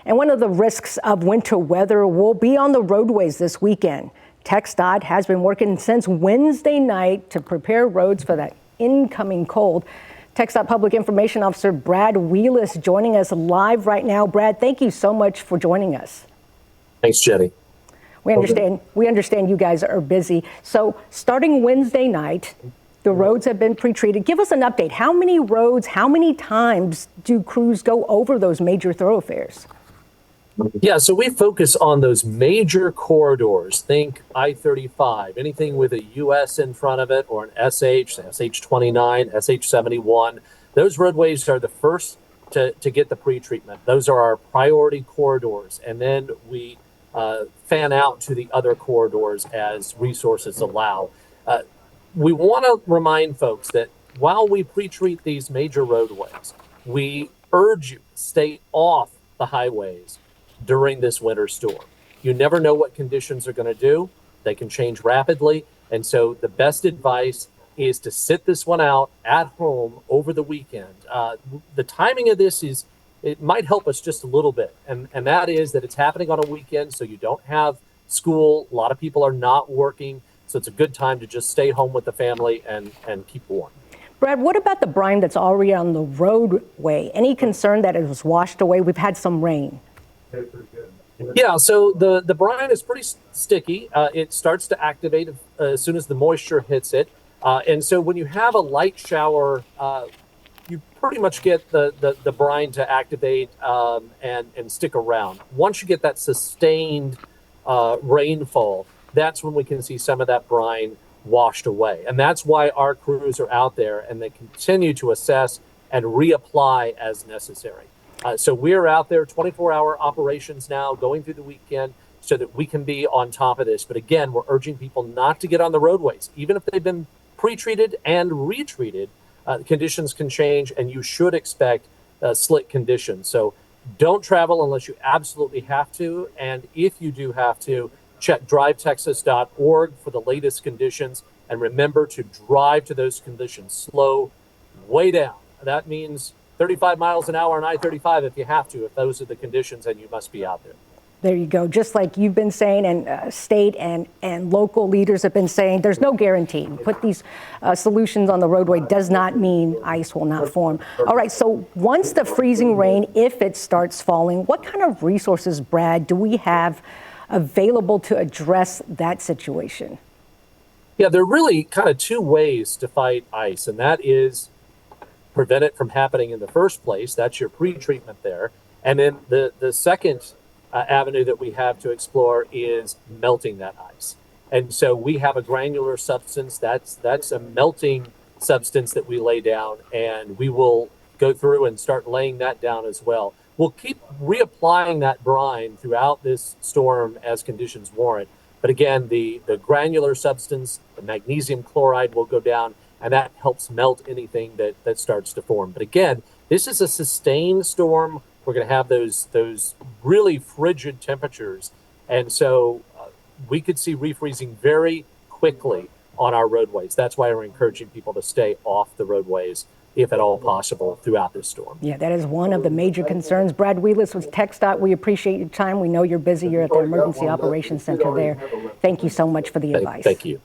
And one of the risks of winter weather will be on the roadways this weekend. TxDOT has been working since Wednesday night to prepare roads for that incoming cold. TxDOT Public Information Officer Brad Wheelis joining us live right now. Brad, thank you so much for joining us. Thanks, Jenny. We understand you guys are busy. So starting Wednesday night, the roads have been pre-treated. Give us an update. How many roads, how many times do crews go over those major thoroughfares? Yeah, so we focus on those major corridors. Think I-35, anything with a US in front of it, or an SH, SH-29, SH-71. Those roadways are the first to get the pre-treatment. Those are our priority corridors. And then we fan out to the other corridors as resources allow. We want to remind folks that while we pre-treat these major roadways, we urge you to stay off the highways during this winter storm. You never know what conditions are going to do. They can change rapidly. And so the best advice is to sit this one out at home over the weekend. The timing of this it might help us just a little bit. And that is that it's happening on a weekend, so you don't have school. A lot of people are not working. So it's a good time to just stay home with the family and keep warm. Brad, what about the brine that's already on the roadway? Any concern that it was washed away? We've had some rain. Yeah, so the brine is pretty sticky. It starts to activate as soon as the moisture hits it. And so when you have a light shower, you pretty much get the brine to activate and stick around. Once you get that sustained rainfall, that's when we can see some of that brine washed away. And that's why our crews are out there and they continue to assess and reapply as necessary. So we're out there 24-hour operations now going through the weekend so that we can be on top of this. But again, we're urging people not to get on the roadways. Even if they've been pre-treated and retreated, conditions can change and you should expect slick conditions. So don't travel unless you absolutely have to. And if you do have to, check drivetexas.org for the latest conditions. And remember to drive to those conditions slow, way down. That means 35 miles an hour on I-35 if you have to, if those are the conditions and you must be out there. There you go. Just like you've been saying, and state and local leaders have been saying, there's no guarantee. Put these solutions on the roadway does not mean ice will not form. All right, so once the freezing rain, if it starts falling, what kind of resources, Brad, do we have available to address that situation? Yeah, there are really kind of two ways to fight ice, and that is prevent it from happening in the first place. That's your pre-treatment there. And then the second avenue that we have to explore is melting that ice. And so we have a granular substance that's a melting substance that we lay down, and we will go through and start laying that down as well. We'll keep reapplying that brine throughout this storm as conditions warrant. But again, the granular substance, the magnesium chloride will go down, and that helps melt anything that starts to form. But again, this is a sustained storm. We're going to have those really frigid temperatures. And so we could see refreezing very quickly on our roadways. That's why we're encouraging people to stay off the roadways, if at all possible, throughout this storm. Yeah, that is one of the major concerns. Brad Wheelis with TxDOT. We appreciate your time. We know you're busy. You're at the Emergency Operations Center there. Thank you so much for the advice. Thank you.